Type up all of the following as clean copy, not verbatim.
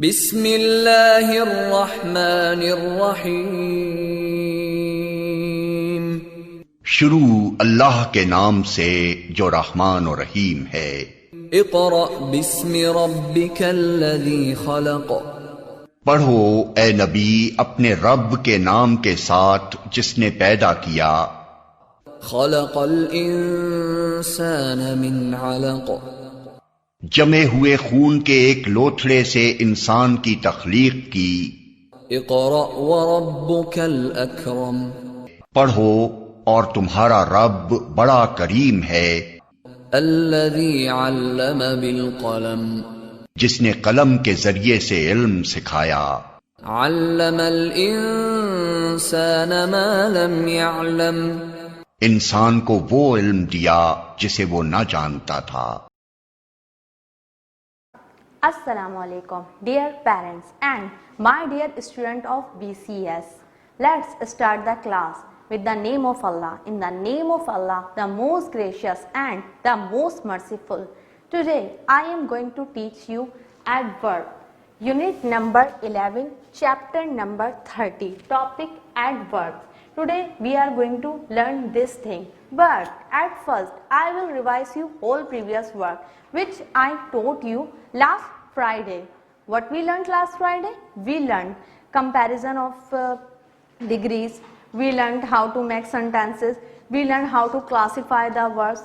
بسم اللہ الرحمن الرحیم. شروع اللہ کے نام سے جو رحمان و رحیم ہے. اقرأ بسم ربک الذی خلق. پڑھو اے نبی اپنے رب کے نام کے ساتھ جس نے پیدا کیا. خلق الانسان من علق. جمے ہوئے خون کے ایک لوتھڑے سے انسان کی تخلیق کی. اقرأ وربک الاکرم. پڑھو اور تمہارا رب بڑا کریم ہے. الذی علم بالقلم. جس نے قلم کے ذریعے سے علم سکھایا. علم الانسان ما لم يعلم. انسان کو وہ علم دیا جسے وہ نہ جانتا تھا. Assalamu alaikum, dear parents and my dear student of BCS. Let's start the class with the name of Allah. In the name of Allah, the most gracious and the most merciful. Today I am going to teach you adverb. Unit number 11, chapter number 30. Topic adverbs. Today we are going to learn this thing. But at first I will revise you whole previous work which I taught you last Friday. What we learned last Friday? We learned comparison of degrees. We learned how to make sentences. We learned how to classify the words,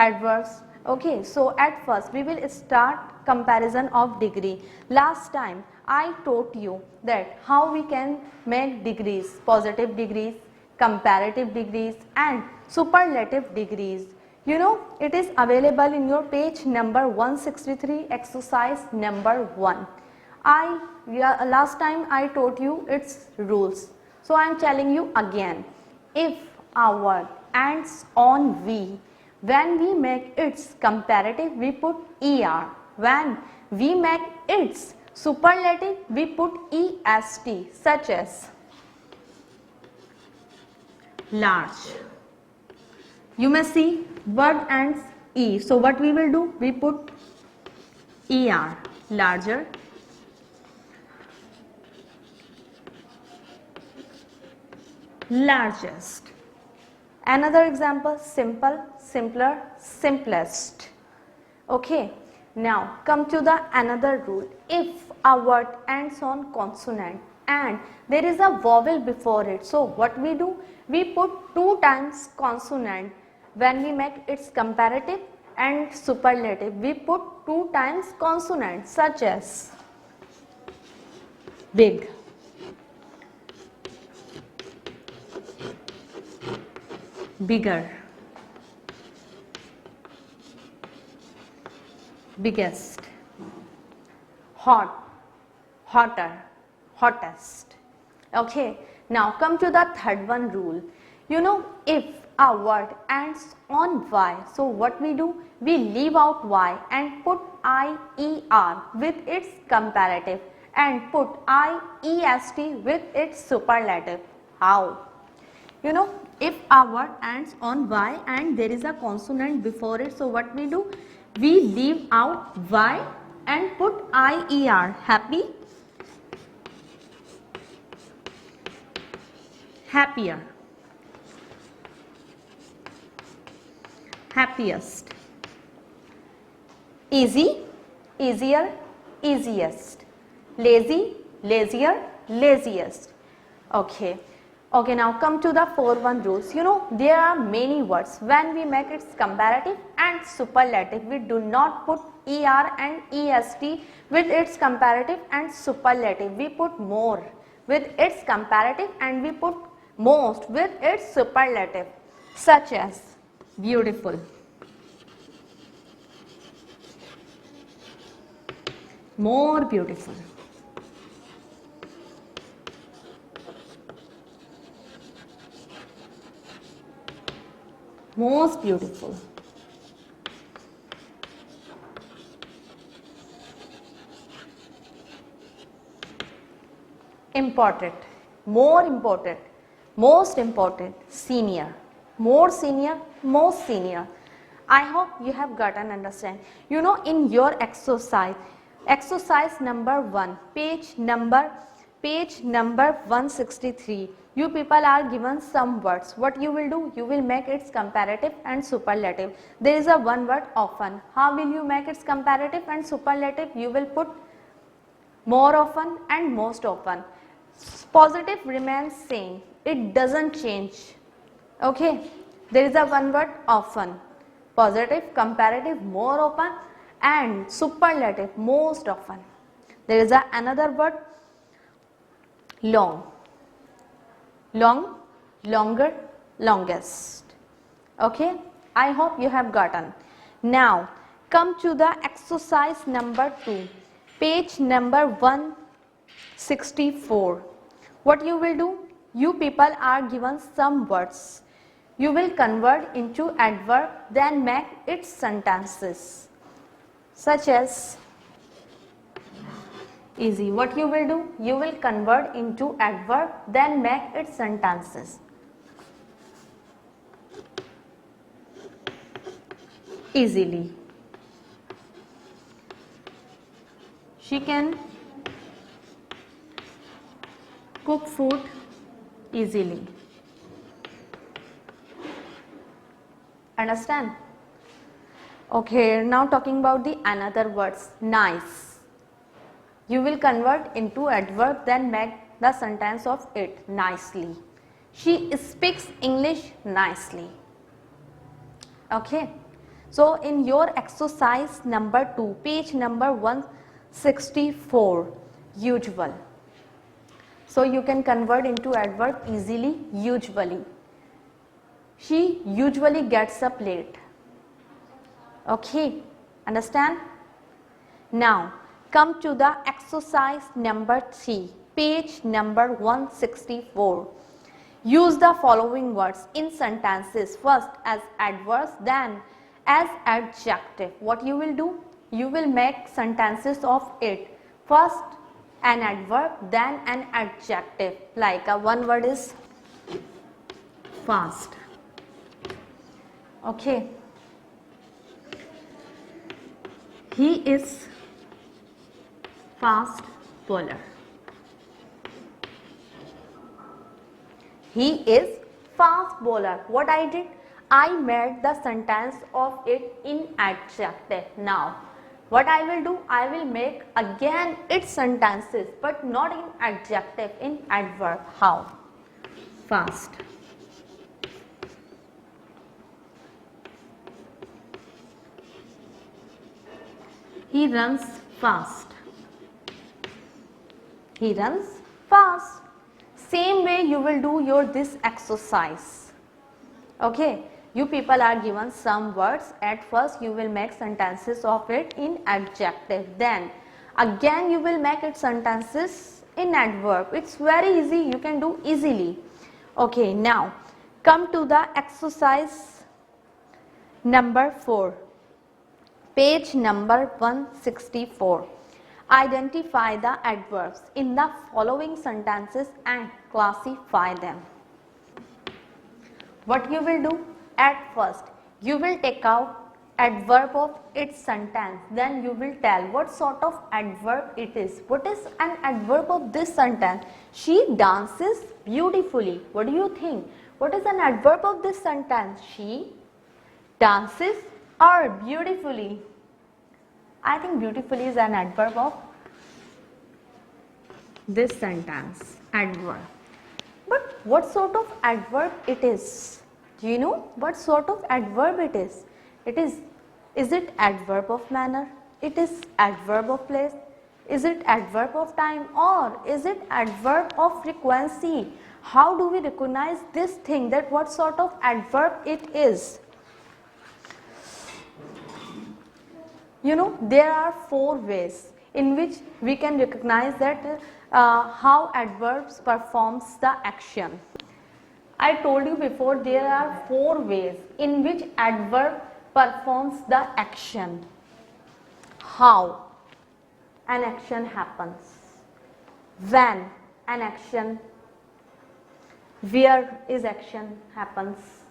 adverbs. Okay, so at first we will start comparison of degree. Last time I taught you that how we can make degrees, positive degrees, comparative degrees and superlative degrees. You know, it is available in your page number 163, exercise number 1. Last time I taught you its rules. So I am telling you again. If a word ends on V, when we make its comparative, we put ER. When we make its superlative, we put EST, such as large. You may see word ends E. So what we will do? We put ER, larger. Largest. Another example, simple, simpler, simplest. Okay. Now come to the another rule. If a word ends on consonant and there is a vowel before it, so what we do? We put 2 times consonant. When we make its comparative and superlative, we put 2 times consonant, such as big, bigger, biggest, hot, hotter, hottest. Okay, now come to the third one rule. You know, if a word ends on Y, so what we do? We leave out Y and put IER with its comparative and put IEST with its superlative. How? You know, if a word ends on Y and there is a consonant before it, so what we do? We leave out Y and put IER. Happy, happier, happiest, easy, easier, easiest, lazy, lazier, laziest. Okay. Okay, now come to the 4-1 rules. You know, there are many words. When we make its comparative and superlative, we do not put ER and EST with its comparative and superlative. We put more with its comparative and we put most with its superlative, such as beautiful, more beautiful, most beautiful, important, more important, most important, senior, more senior, most senior. I hope you have gotten understand. You know, in your exercise Exercise number 1, page number 163. You people are given some words. What you will do? You will make its comparative and superlative. There is a one word often. How will you make its comparative and superlative? You will put more often and most often. Positive remains same. It doesn't change. Okay. There is a one word often. Positive, comparative, more often, and superlative, most often. There is another word, long. Long, longer, longest. Okay. I hope you have gotten. Now come to the exercise number 2, page number 164. What you will do? You people are given some words. You will convert into adverb, then make its sentences. Such as, easy. What you will do? You will convert into adverb, then make its sentences. Easily. She can cook food easily. Understand? Okay, now talking about the another words, nice. You will convert into adverb, then make the sentence of it, nicely. She speaks English nicely. Okay. So in your exercise number 2, page number 164, usual. So you can convert into adverb easily, usually. She usually gets up late. Okay, understand? Now come to the exercise number 3, page number 164. Use the following words in sentences, first as adverbs, then as adjective. What you will do? You will make sentences of it. First an adverb, then an adjective. Like one word is fast. Okay. He is fast bowler. He is fast bowler. What I did? I made the sentence of it in adjective. Now, what I will do? I will make again its sentences, but not in adjective, in adverb. How? Fast. He runs fast. He runs fast. Same way you will do your this exercise. Okay. You people are given some words. At first you will make sentences of it in adjective. Then again you will make its sentences in adverb. It's very easy. You can do easily. Okay. Now come to the exercise number 4. Page number 164. Identify the adverbs in the following sentences and classify them. What you will do? At first, you will take out adverb of its sentence. Then you will tell what sort of adverb it is. What is an adverb of this sentence? She dances beautifully. What do you think? What is an adverb of this sentence? She dances or beautifully. I think beautifully is an adverb of this sentence. Adverb. But what sort of adverb it is? Do you know what sort of adverb it is? Is it adverb of manner? It is adverb of place? Is it adverb of time? Or is it adverb of frequency? How do we recognize this thing, that what sort of adverb it is? You know, there are 4 ways in which we can recognize that how adverbs performs the action. I told you before, there are 4 ways in which adverb performs the action. How an action happens, when an action, where is action happens,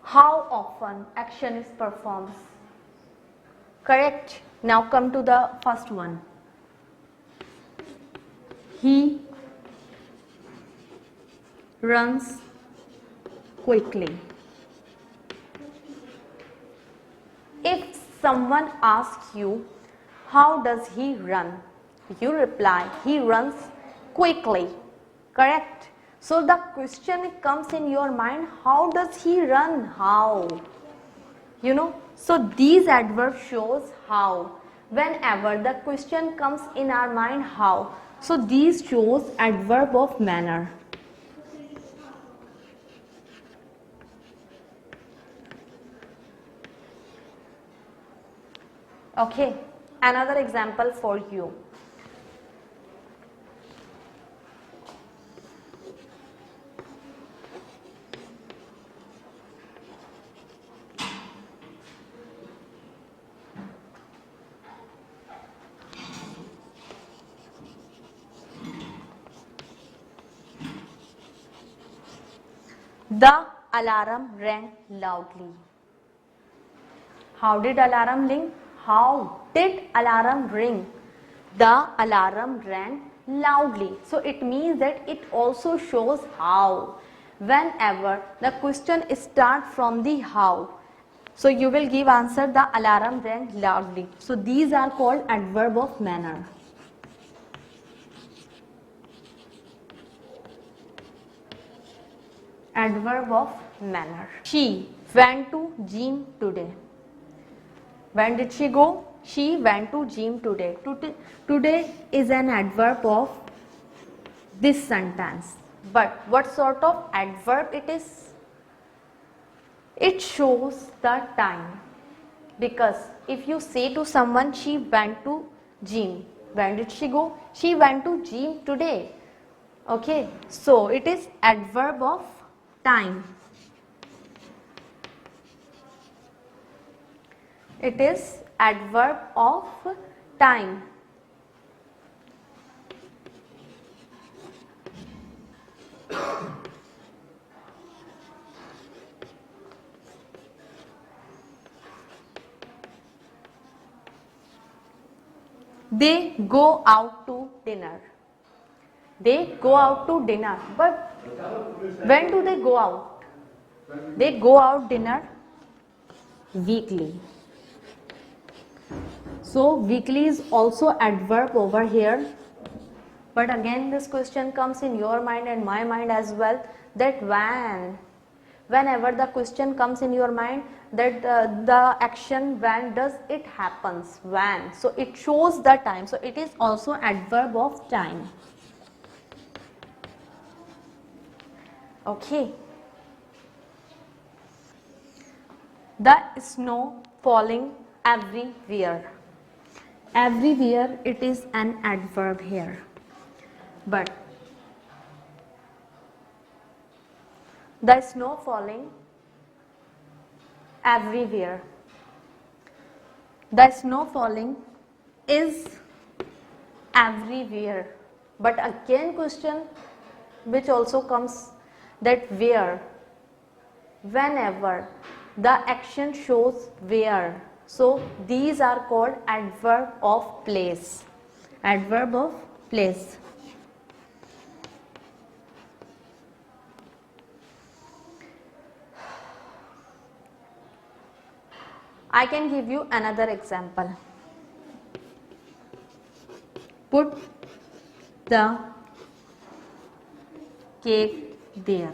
how often action is performed. Correct? Now come to the first one. He runs quickly. If someone asks you, how does he run? You reply, he runs quickly. Correct? So the question comes in your mind, how does he run? How? You know, so these adverbs shows how. Whenever the question comes in our mind, how. So these shows adverb of manner. Okay, another example for you. The alarm rang loudly. How did alarm ring? How did alarm ring? The alarm rang loudly. So it means that it also shows how. Whenever the question starts from the how, so you will give answer the alarm rang loudly. So these are called adverb of manner. Adverb of manner. She went to gym today. When did she go? She went to gym today. Today is an adverb of this sentence. But what sort of adverb it is? It shows the time. Because if you say to someone, she went to gym. When did she go? She went to gym today. Okay. So it is adverb of time. It is adverb of time. They go out to dinner. They go out to dinner. But when do they go out? They go out dinner weekly. So weekly is also adverb over here. But again this question comes in your mind and my mind as well, that whenever the question comes in your mind, that the action when does it happens, when, so it shows the time, so it is also adverb of time. Okay. The snow falling everywhere. Everywhere, it is an adverb here. But the snow falling everywhere. The snow falling is everywhere. But again question which also comes, that where. Whenever the action shows where. So these are called adverb of place. Adverb of place. I can give you another example. Put the cake there.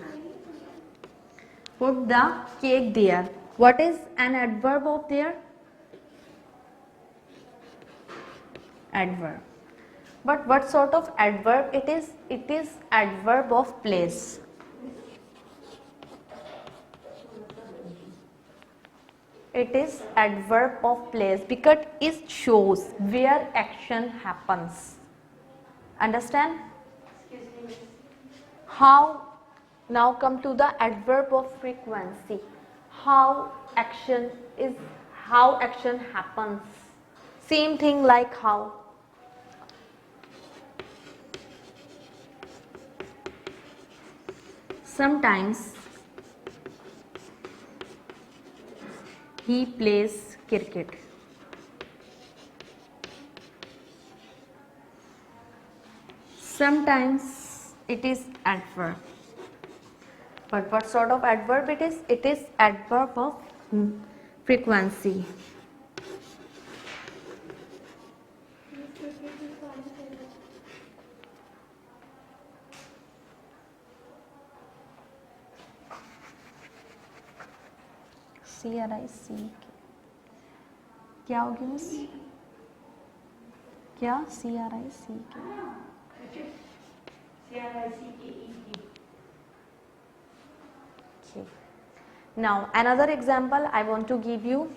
Put the cake there. What is an adverb of there? Adverb. But what sort of adverb it is? It is adverb of place. It is adverb of place because it shows where action happens. Understand? How? Now come to the adverb of frequency. How action happens. Same thing like how. Sometimes he plays cricket. Sometimes it is adverb. But what sort of adverb it is? It is adverb of frequency. CRIC क्या होगी miss? क्या CRIC? Okay. Now another example I want to give you.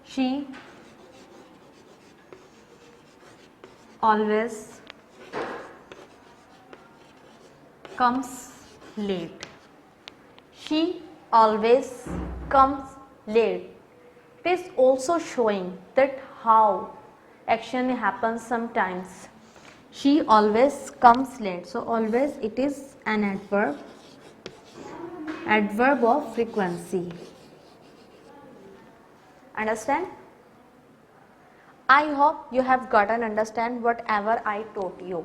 She always comes late. She always comes late. It is also showing that how action happens sometimes. She always comes late. So always it is an adverb. Adverb of frequency. Understand? I hope you have gotten understand whatever I taught you.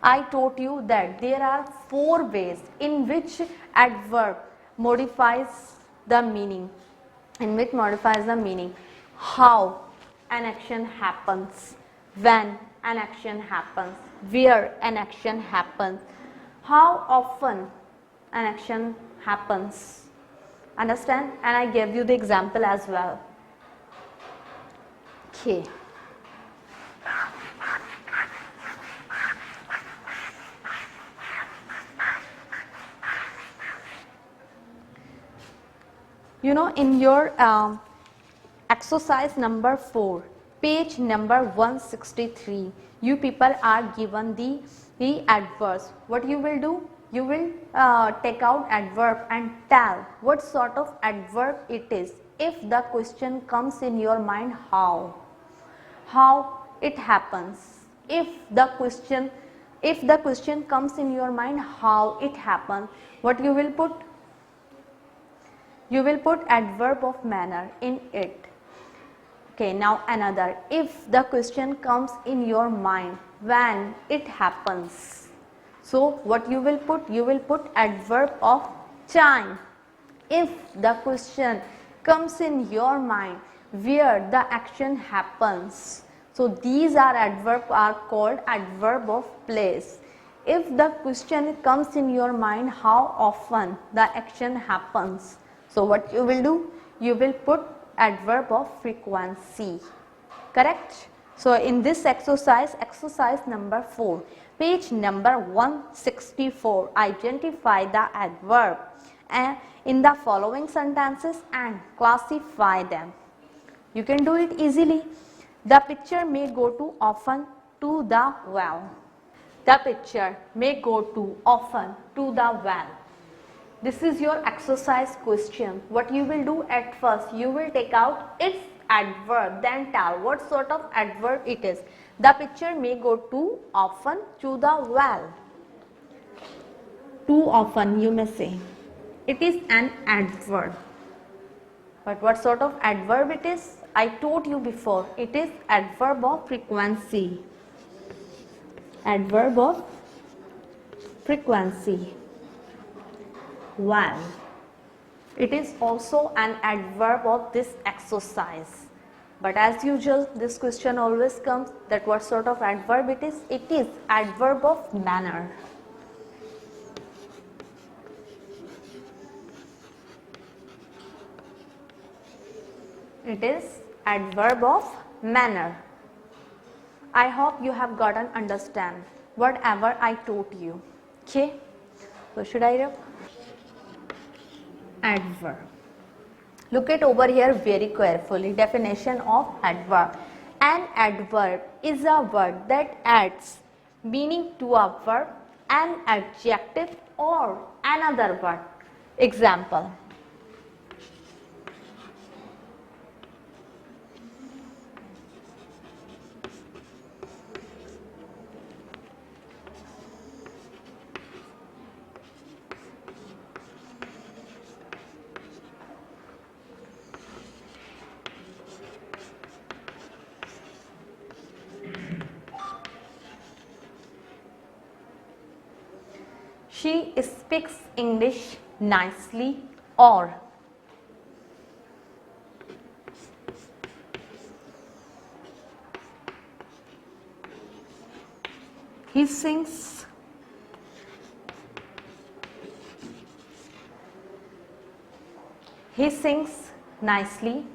I taught you that there are 4 ways in which adverb modifies the meaning. How an action happens, when an action happens, where an action happens, how often an action happens. Understand? And I gave you the example as well. Okay. You know, in your exercise number 4, page number 163, you people are given the adverbs. What you will do? You will take out adverb and tell what sort of adverb it is. If the question comes in your mind, how it happens. If the question comes in your mind, how it happens, what you will put? You will put adverb of manner in it. Okay, now another. If the question comes in your mind, when it happens. So what you will put? You will put adverb of time. If the question comes in your mind, where the action happens. So these adverbs are called adverb of place. If the question comes in your mind, how often the action happens. So what you will do? You will put adverb of frequency. Correct? So in this exercise number 4, page number 164, identify the adverb in the following sentences and classify them. You can do it easily. The picture may go too often to the well. The picture may go too often to the well. This is your exercise question. What you will do at first, you will take out its adverb, then tell what sort of adverb it is. The picture may go too often to the well. Too often, you may say. It is an adverb. But what sort of adverb it is? I told you before. It is adverb of frequency. Adverb of frequency. Well, it is also an adverb of this exercise. But as usual, this question always comes that what sort of adverb it is? It is adverb of manner. It is adverb of manner. I hope you have gotten understand whatever I taught you. Okay? So should I read? Adverb. Look at over here very carefully. Definition of adverb. An adverb is a word that adds meaning to a verb, an adjective or another word. Example. she speaks English nicely, or he sings nicely.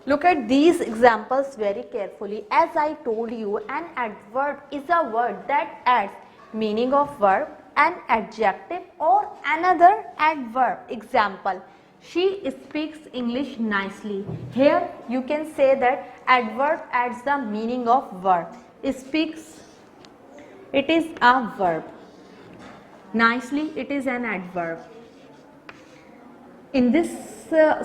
Look at these examples very carefully. As I told you, an adverb is a word that adds meaning of verb, an adjective or another adverb. Example, she speaks English nicely. Here you can say that adverb adds the meaning of verb. Speaks, it is a verb. Nicely, it is an adverb. In this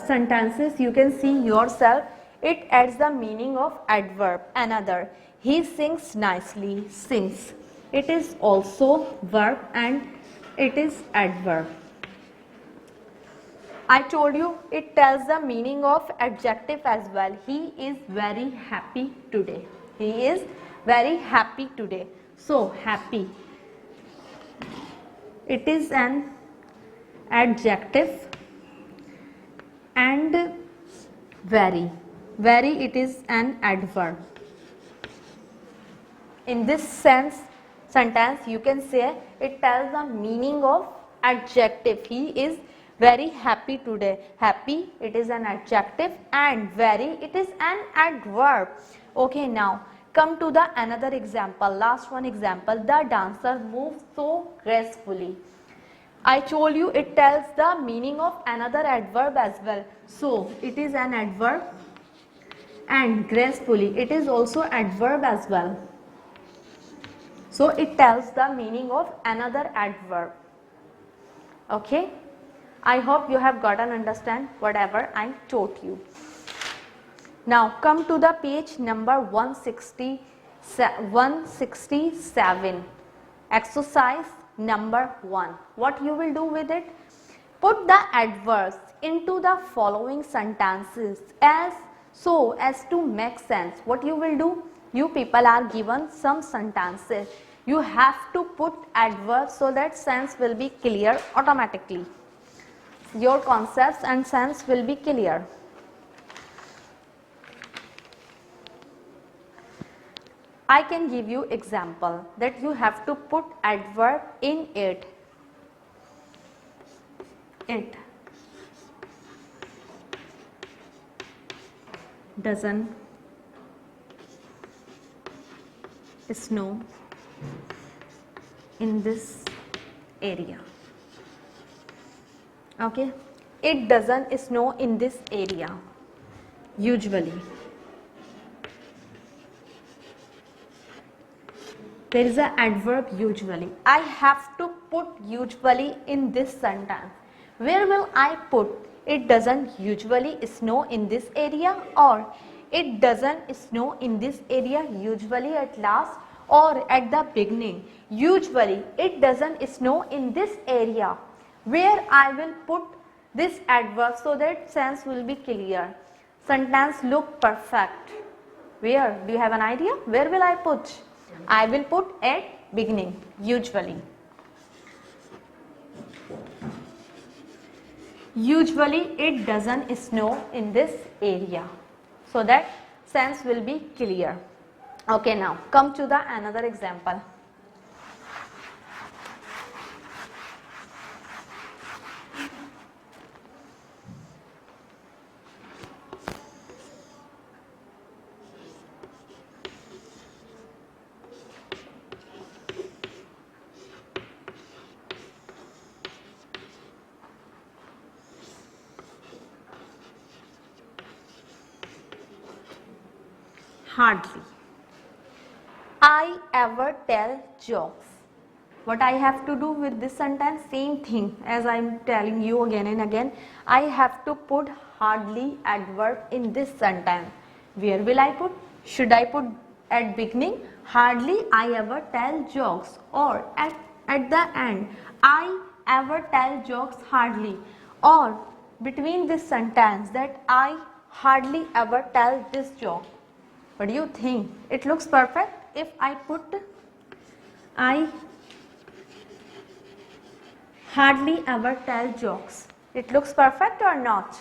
sentences you can see yourself, it adds the meaning of adverb. Another, he sings nicely, sings, it is also verb and it is adverb. I told you it tells the meaning of adjective as well. He is very happy today. He is very happy today. So happy, it is an adjective, and very it is an adverb. In this sentence you can say it tells the meaning of adjective. He is very happy today. Happy, it is an adjective, and very, it is an adverb. Okay, now come to the another example, last one example. The dancer moves so gracefully. I told you it tells the meaning of another adverb as well. So it is an adverb, and gracefully, it is also adverb as well. So it tells the meaning of another adverb. Okay, I hope you have gotten understand whatever I taught you. Now come to the page number 167. Exercise number 1. What you will do with it? Put the adverbs into the following sentences so as to make sense. What you will do? You people are given some sentences. You have to put adverbs so that sense will be clear automatically. Your concepts and sense will be clear. I can give you example that you have to put adverb in it. It doesn't snow in this area. Okay, it doesn't snow in this area. Usually, there is an adverb usually. I have to put usually in this sentence. Where will I put? It doesn't usually snow in this area, or it doesn't snow in this area usually at last or at the beginning. Usually it doesn't snow in this area. Where I will put this adverb so that sense will be clear. Sentence look perfect. Where? Do you have an idea? Where will I put? I will put at beginning, usually. Usually it doesn't snow in this area, so that sense will be clear. Okay, now come to the another example. hardly. I ever tell jokes. What I have to do with this sentence? Same thing as I am telling you again and again. I have to put hardly adverb in this sentence. Where will I put? Should I put at beginning? Hardly I ever tell jokes, or at the end? I ever tell jokes hardly, or between this sentence that I hardly ever tell this joke. What do you think? It looks perfect if I put I hardly ever tell jokes. It looks perfect or not?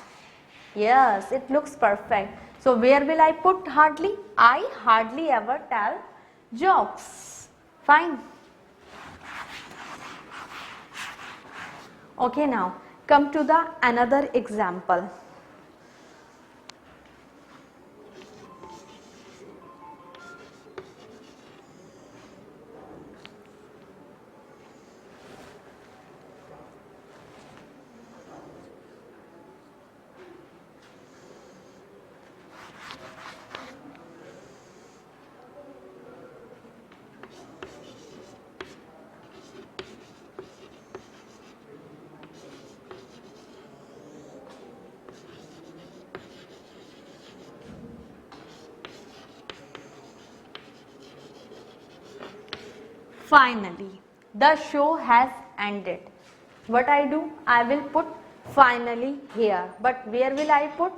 Yes, it looks perfect. So where will I put hardly? I hardly ever tell jokes. Fine. Okay, now come to the another example. Finally, the show has ended. What I do? I will put finally here. But where will I put?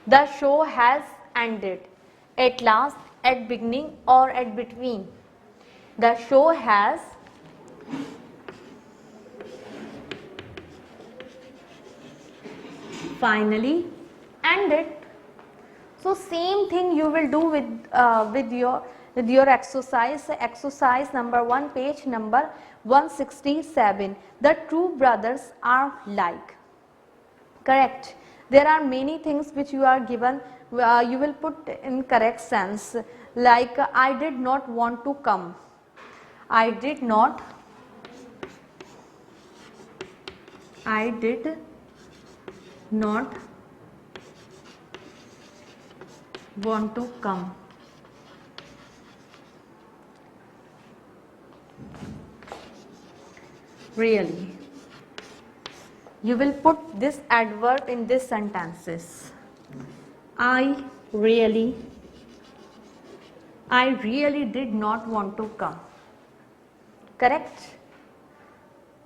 The show has ended. At last, at beginning, or at between. The show has finally ended. So same thing you will do with your exercise. Exercise number 1, page number 167. The two brothers are like. Correct. There are many things which you are given. You will put in correct sense. Like I did not want to come. I did not want to come. Really. You will put this adverb in these sentences. I really did not want to come. Correct?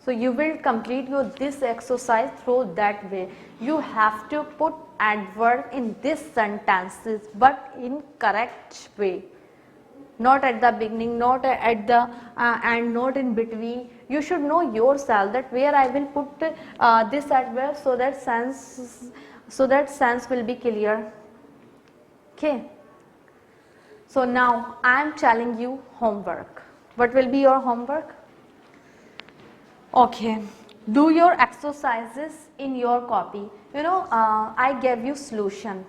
So you will complete this exercise through that way. You have to put adverb in these sentences, but in correct way. Not at the beginning, not at the and not in between. You should know yourself that where I will put this adverb so that sense will be clear. Okay. So now I am telling you homework. What will be your homework? Okay, do your exercises in your copy. I gave you solution.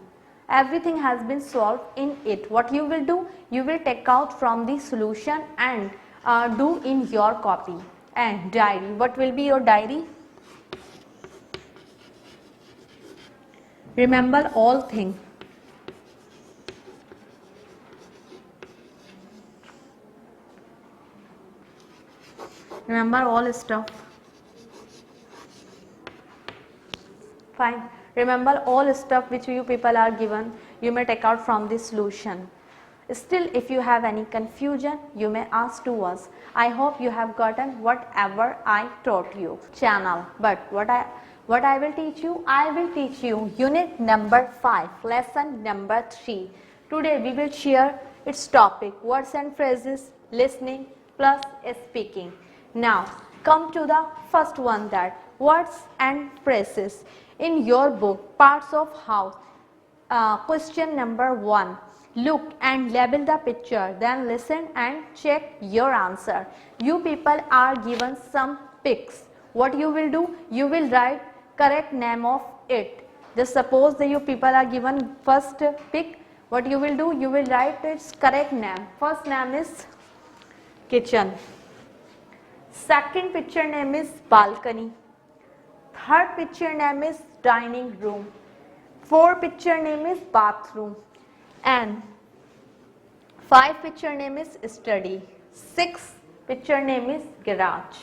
Everything has been solved in it. What you will do? You will take out from the solution and do in your copy. And diary. What will be your diary? Remember all things. Remember all stuff. Fine. Remember all stuff which you people are given. You may take out from the solution. Still, if you have any confusion, you may ask to us. I hope you have gotten whatever I taught you. Channel. But what I will teach you? I will teach you unit number 5, lesson number 3. Today we will share its topic, words and phrases, listening plus speaking. Now come to the first one, that words and phrases. In your book, Parts of House, question number 1. Look and label the picture, then listen and check your answer. You people are given some pics. What you will do? You will write correct name of it. Just suppose that you people are given first pic. What you will do? You will write its correct name. First name is kitchen. Second picture name is balcony. Third picture name is dining room. 4 picture name is bathroom, and 5 picture name is study, 6 picture name is garage.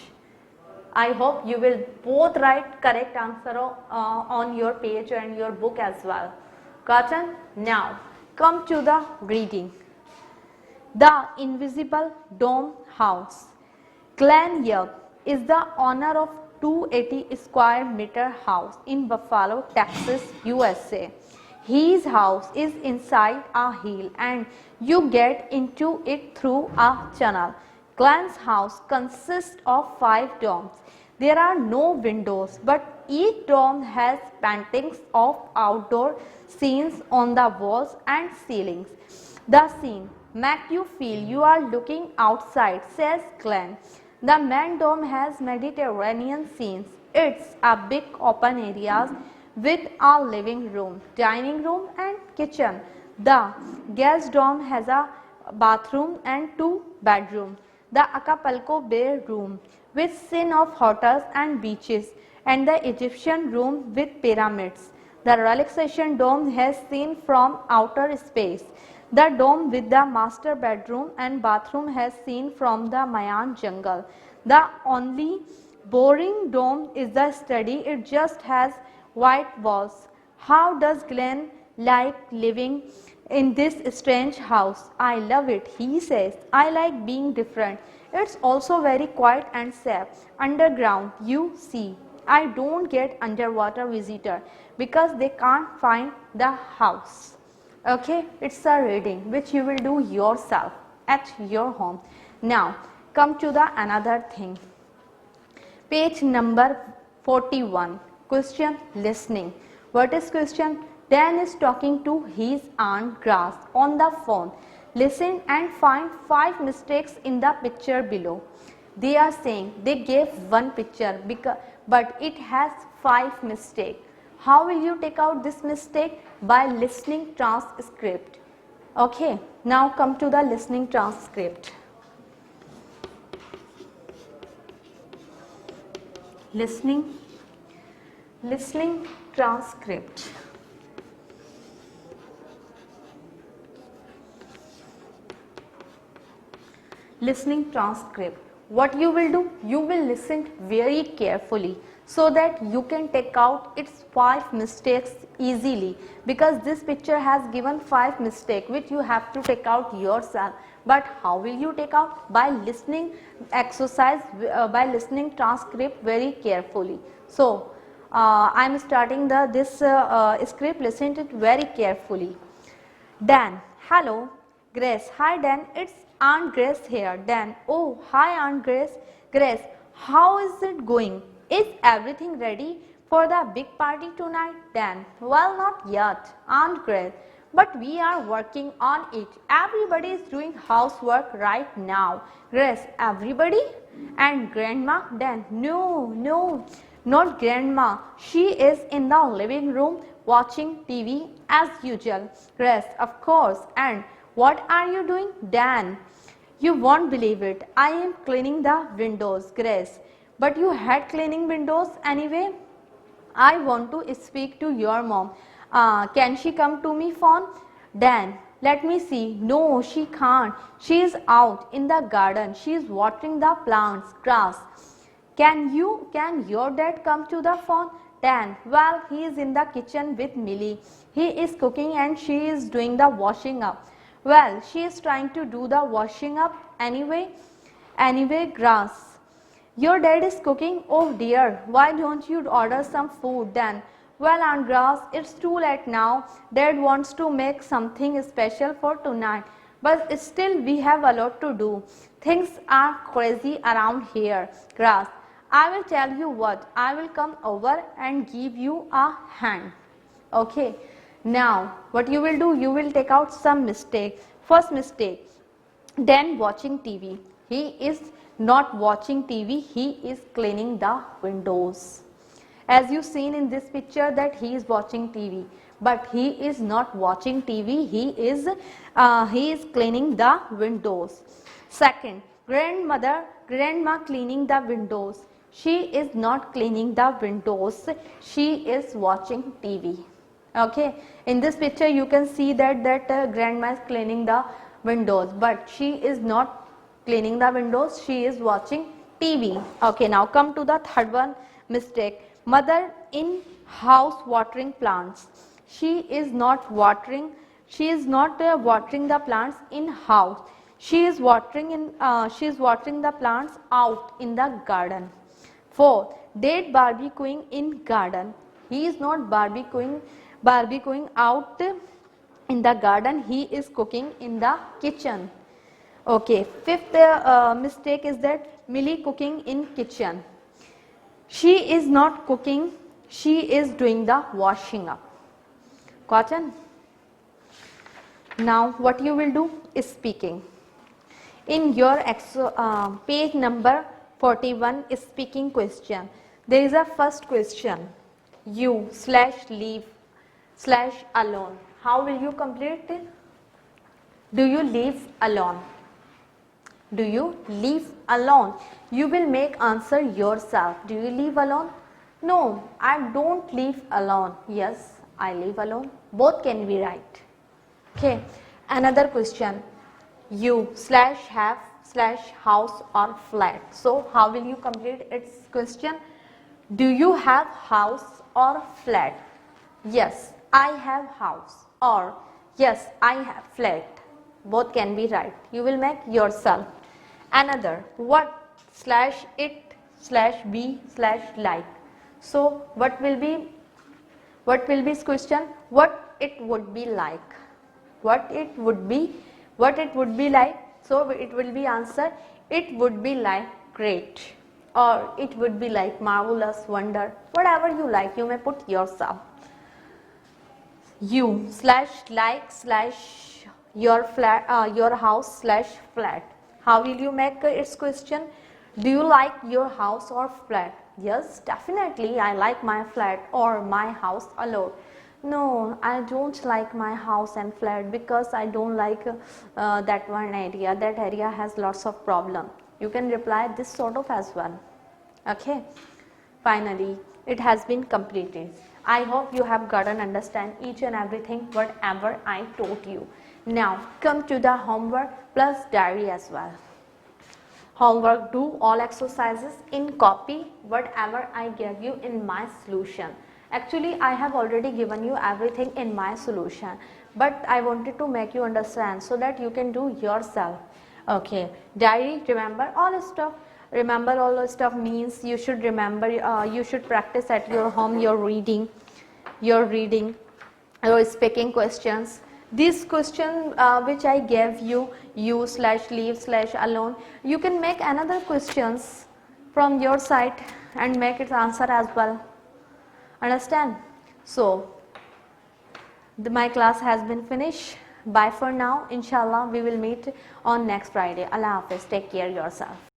I hope you will both write correct answer on your page and your book as well. Gotten? Now come to the reading. The Invisible Dome House. Glenn Young is the owner of 280 square meter house in Buffalo, Texas, USA. His house is inside a hill and you get into it through a channel. Glenn's house consists of 5 domes. There are no windows, but each dome has paintings of outdoor scenes on the walls and ceilings. The scene make you feel you are looking outside, says Glenn. The main dome has Mediterranean scenes. It's a big open areas with a living room, dining room and kitchen. The guest dome has a bathroom and 2 bedrooms. The Acapulco Bay room with scene of hotels and beaches, and the Egyptian room with pyramids. The relaxation dome has scene from outer space. The dome with the master bedroom and bathroom has scene from the Mayan jungle. The only boring dome is the study. It just has white walls. How does Glenn like living in this strange house? I love it, he says. I like being different. It's also very quiet and safe. Underground, you see. I don't get underwater visitor because they can't find the house. Okay, it's a reading which you will do yourself at your home. Now come to the another thing. Page number 41. Question listening. What is question? Dan is talking to his aunt Grace on the phone. Listen and find 5 mistakes in the picture below. They are saying they gave one picture but it has 5 mistakes. How will you take out this mistake? By listening transcript. Okay, now come to the listening transcript. Listening transcript. Listening transcript. What you will do? You will listen very carefully so that you can take out its 5 mistakes easily, because this picture has given 5 mistakes which you have to take out yourself. But how will you take out? By listening exercise, by listening transcript very carefully. So I am starting this script. Listen to it very carefully. Dan, hello. Grace, hi Dan, it's Aunt Grace here. Dan, oh hi Aunt Grace. Grace, how is it going? Is everything ready for the big party tonight? Dan, well not yet Aunt Grace, but we are working on it. Everybody is doing housework right now. Grace, everybody? And Grandma? Dan, no, not Grandma. She is in the living room watching TV as usual. Grace, of course. And what are you doing? Dan, you won't believe it. I am cleaning the windows. Grace, but you had cleaning windows anyway. I want to speak to your mom. Can she come to me phone? Dan, let me see. No, she can't. She is out in the garden. She is watering the plants, grass. Can your dad come to the phone? Dan, well, he is in the kitchen with Millie. He is cooking and she is doing the washing up. Well, she is trying to do the washing up anyway. Grass. Your dad is cooking? Oh dear, why don't you order some food then? Well, Aunt Grass, it's too late now. Dad wants to make something special for tonight. But still we have a lot to do. Things are crazy around here. Grass, I will tell you what, I will come over and give you a hand. Okay. Now, what you will do, you will take out some mistake. First mistake, Dan watching TV. He is not watching TV, he is cleaning the windows. As you seen in this picture that he is watching TV, but he is not watching TV, he is cleaning the windows. Second, grandma cleaning the windows. She is not cleaning the windows, she is watching TV. Okay, in this picture you can see that grandma is cleaning the windows, but she is not cleaning the windows, she is watching TV. Okay, now come to the third one mistake. Mother in house watering plants. She is not watering the plants in house. She is watering the plants out in the garden. 4. Dad barbecuing in garden. He is not barbecuing out in the garden. He is cooking in the kitchen. Okay. Fifth mistake is that Millie cooking in kitchen. She is not cooking. She is doing the washing up. Cotton. Now what you will do is speaking. In your page number 41 is speaking question. There is a first question. You / leave / alone. How will you complete it? Do you live alone? Do you live alone? You will make answer yourself. Do you live alone? No, I don't live alone. Yes, I live alone. Both can be right. Okay, another question. You / have / house or flat. So how will you complete its question? Do you have house or flat? Yes, I have house, or yes, I have flat. Both can be right. You will make yourself. Another, what / it / be / like. So what will be this question? What it would be like. What it would be like. So it will be answer, it would be like great, or it would be like marvelous, wonder, whatever you like, you may put yourself. You / like / your flat, your house / flat. How will you make its question? Do you like your house or flat? Yes, definitely I like my flat or my house a lot. No, I don't like my house and flat because I don't like that one area. That area has lots of problem. You can reply this sort of as well. Okay. Finally, it has been completed. I hope you have gotten understand each and everything whatever I taught you. Now come to the homework plus diary as well. Homework, do all exercises in copy whatever I gave you in my solution. Actually, I have already given you everything in my solution, but I wanted to make you understand so that you can do yourself. Okay, diary, remember all stuff. Remember all the stuff means you should remember, you should practice at your home your reading, your speaking questions. This question which I gave you, you / leave / alone, you can make another questions from your side and make its answer as well. Understand? So my class has been finished. Bye for now. Inshallah we will meet on next Friday. Allah Hafiz. Take care yourself.